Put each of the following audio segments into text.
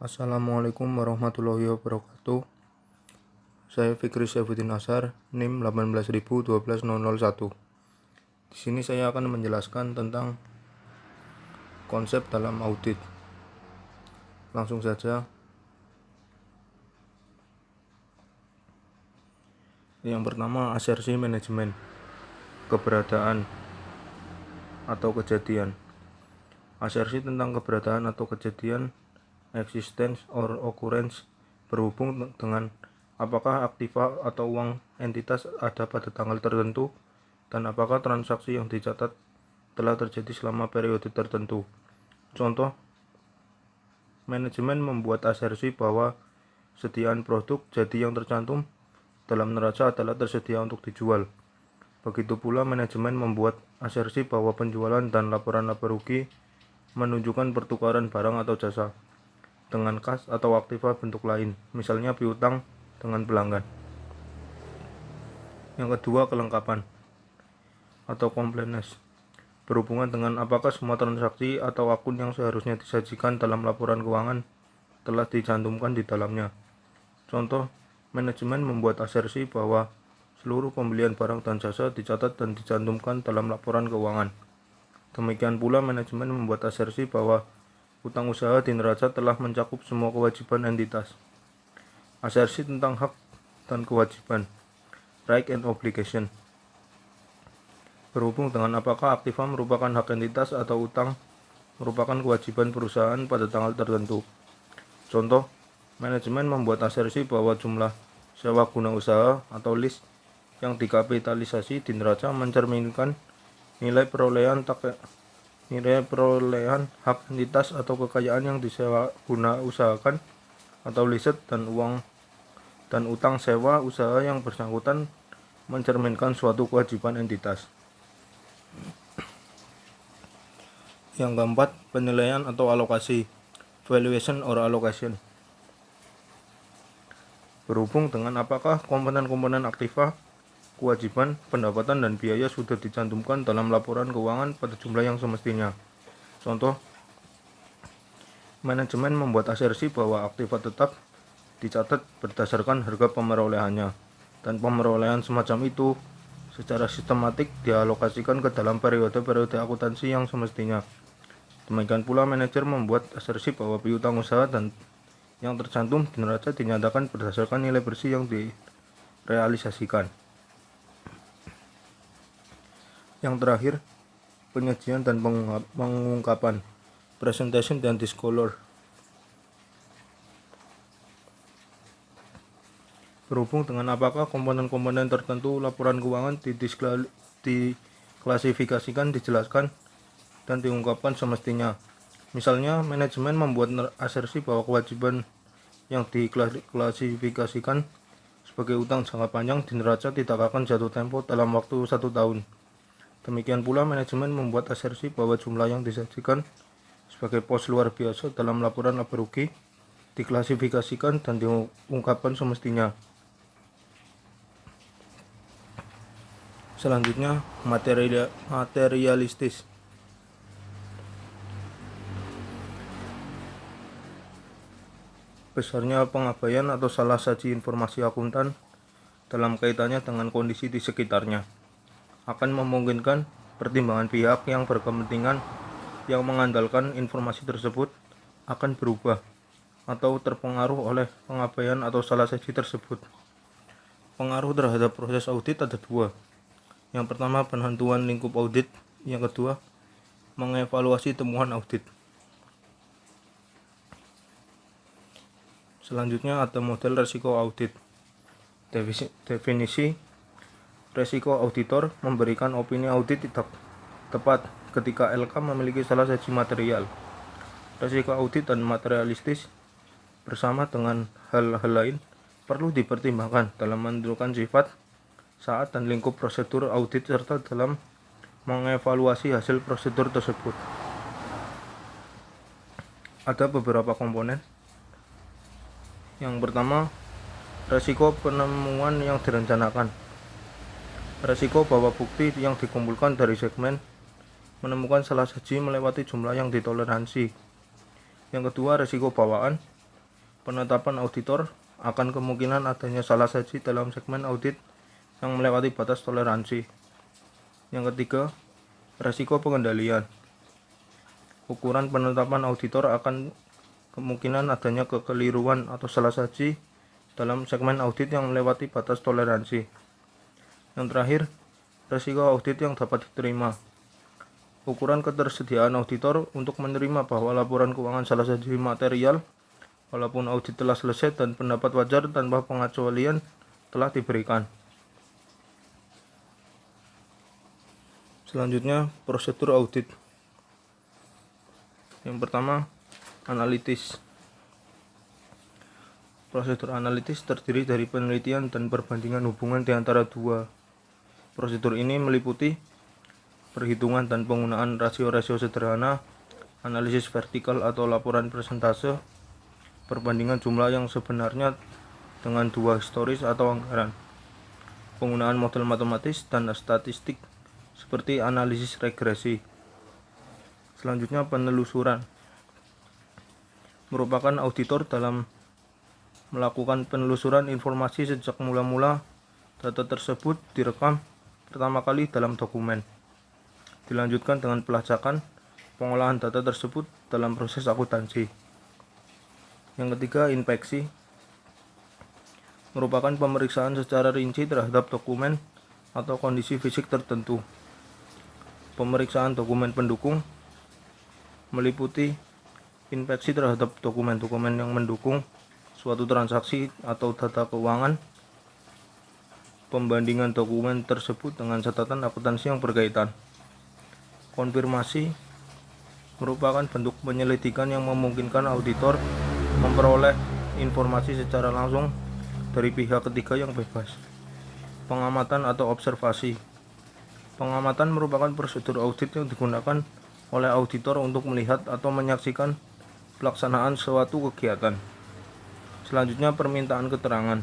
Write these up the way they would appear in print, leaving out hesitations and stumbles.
Assalamualaikum warahmatullahi wabarakatuh. Saya Fikri Saifuddin Ashar, NIM 1818001. Di sini saya akan menjelaskan tentang konsep dalam audit. Langsung saja. Yang pertama, asersi manajemen, keberadaan atau kejadian. Asersi tentang keberadaan atau kejadian, existence or occurrence, berhubung dengan apakah aktiva atau uang entitas ada pada tanggal tertentu dan apakah transaksi yang dicatat telah terjadi selama periode tertentu. Contoh, manajemen membuat asersi bahwa sediaan produk jadi yang tercantum dalam neraca adalah tersedia untuk dijual. Begitu pula manajemen membuat asersi bahwa penjualan dan laporan laba rugi menunjukkan pertukaran barang atau jasa dengan kas atau aktiva bentuk lain, misalnya piutang dengan pelanggan. Yang kedua, kelengkapan atau completeness, berhubungan dengan apakah semua transaksi atau akun yang seharusnya disajikan dalam laporan keuangan telah dicantumkan di dalamnya. Contoh, manajemen membuat asersi bahwa seluruh pembelian barang dan jasa dicatat dan dicantumkan dalam laporan keuangan. Demikian pula manajemen membuat asersi bahwa utang usaha di neraca telah mencakup semua kewajiban entitas. Asersi tentang hak dan kewajiban, right and obligation, berhubung dengan apakah aktiva merupakan hak entitas atau utang merupakan kewajiban perusahaan pada tanggal tertentu. Contoh, manajemen membuat asersi bahwa jumlah sewa guna usaha atau lease yang dikapitalisasi di neraca mencerminkan nilai perolehan hak entitas atau kekayaan yang disewa guna usahakan atau leased dan utang sewa usaha yang bersangkutan mencerminkan suatu kewajiban entitas. Yang keempat, penilaian atau alokasi, valuation or allocation, berhubung dengan apakah komponen-komponen aktiva, kewajiban, pendapatan, dan biaya sudah dicantumkan dalam laporan keuangan pada jumlah yang semestinya. Contoh, manajemen membuat asersi bahwa aktiva tetap dicatat berdasarkan harga pemerolehannya, dan pemerolehan semacam itu secara sistematik dialokasikan ke dalam periode-periode akuntansi yang semestinya. Demikian pula manajer membuat asersi bahwa piutang usaha dan yang tercantum di neraca dinyatakan berdasarkan nilai bersih yang direalisasikan. Yang terakhir, penyajian dan pengungkapan, presentation dan disclosure, berhubung dengan apakah komponen-komponen tertentu laporan keuangan diklasifikasikan, dijelaskan, dan diungkapkan semestinya. Misalnya, manajemen membuat asersi bahwa kewajiban yang diklasifikasikan sebagai utang jangka panjang di neraca tidak akan jatuh tempo dalam waktu 1 tahun. Demikian pula manajemen membuat asersi bahwa jumlah yang disajikan sebagai pos luar biasa dalam laporan laba rugi diklasifikasikan dan diungkapkan semestinya. Selanjutnya, materialistis. Besarnya pengabaian atau salah saji informasi akuntan dalam kaitannya dengan kondisi di sekitarnya akan memungkinkan pertimbangan pihak yang berkepentingan yang mengandalkan informasi tersebut akan berubah atau terpengaruh oleh pengabaian atau salah saji tersebut. Pengaruh terhadap proses audit ada dua. Yang pertama, penentuan lingkup audit. Yang kedua, mengevaluasi temuan audit. Selanjutnya ada model resiko audit. Definisi resiko auditor memberikan opini audit tidak tepat ketika LK memiliki salah saji material. Resiko audit dan materialistis bersama dengan hal-hal lain perlu dipertimbangkan dalam menentukan sifat, saat, dan lingkup prosedur audit serta dalam mengevaluasi hasil prosedur tersebut. Ada beberapa komponen. Yang pertama, resiko penemuan yang direncanakan. Resiko bahwa bukti yang dikumpulkan dari segmen menemukan salah saji melewati jumlah yang ditoleransi. Yang kedua, resiko bawaan. Penetapan auditor akan kemungkinan adanya salah saji dalam segmen audit yang melewati batas toleransi. Yang ketiga, resiko pengendalian. Ukuran penetapan auditor akan kemungkinan adanya kekeliruan atau salah saji dalam segmen audit yang melewati batas toleransi. Yang terakhir, resiko audit yang dapat diterima. Ukuran ketersediaan auditor untuk menerima bahwa laporan keuangan salah saji material walaupun audit telah selesai dan pendapat wajar tanpa pengecualian telah diberikan. Selanjutnya, prosedur audit. Yang pertama, analitis. Prosedur analitis terdiri dari penelitian dan perbandingan hubungan di antara dua. Prosedur ini meliputi perhitungan dan penggunaan rasio-rasio sederhana, analisis vertikal atau laporan persentase, perbandingan jumlah yang sebenarnya dengan dua historis atau anggaran, penggunaan model matematis dan statistik seperti analisis regresi. Selanjutnya, penelusuran merupakan auditor dalam melakukan penelusuran informasi sejak mula-mula data tersebut direkam pertama kali dalam dokumen, dilanjutkan dengan pelacakan pengolahan data tersebut dalam proses akuntansi. Yang ketiga, inspeksi merupakan pemeriksaan secara rinci terhadap dokumen atau kondisi fisik tertentu. Pemeriksaan dokumen pendukung meliputi inspeksi terhadap dokumen-dokumen yang mendukung suatu transaksi atau data keuangan, pembandingan dokumen tersebut dengan catatan akuntansi yang berkaitan. Konfirmasi merupakan bentuk penyelidikan yang memungkinkan auditor memperoleh informasi secara langsung dari pihak ketiga yang bebas. Pengamatan atau observasi. Pengamatan merupakan prosedur audit yang digunakan oleh auditor untuk melihat atau menyaksikan pelaksanaan suatu kegiatan. Selanjutnya, permintaan keterangan.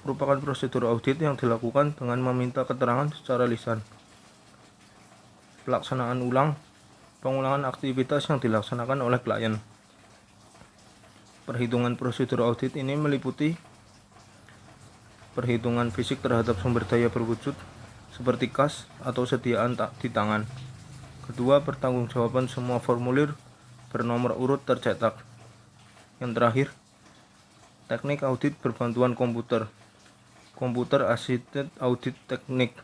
Merupakan prosedur audit yang dilakukan dengan meminta keterangan secara lisan. Pelaksanaan ulang, pengulangan aktivitas yang dilaksanakan oleh klien. Perhitungan prosedur audit ini meliputi perhitungan fisik terhadap sumber daya berwujud seperti kas atau sediaan di tangan. Kedua, pertanggungjawaban semua formulir bernomor urut tercetak. Yang terakhir, teknik audit berbantuan komputer. Computer Assisted Audit Technique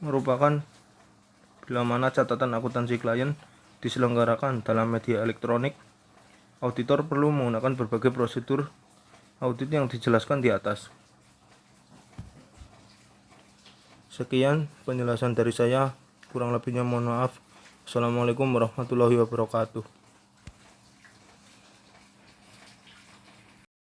merupakan bila mana catatan akuntansi klien diselenggarakan dalam media elektronik. Auditor perlu menggunakan berbagai prosedur audit yang dijelaskan di atas. Sekian penjelasan dari saya, kurang lebihnya mohon maaf. Assalamualaikum warahmatullahi wabarakatuh.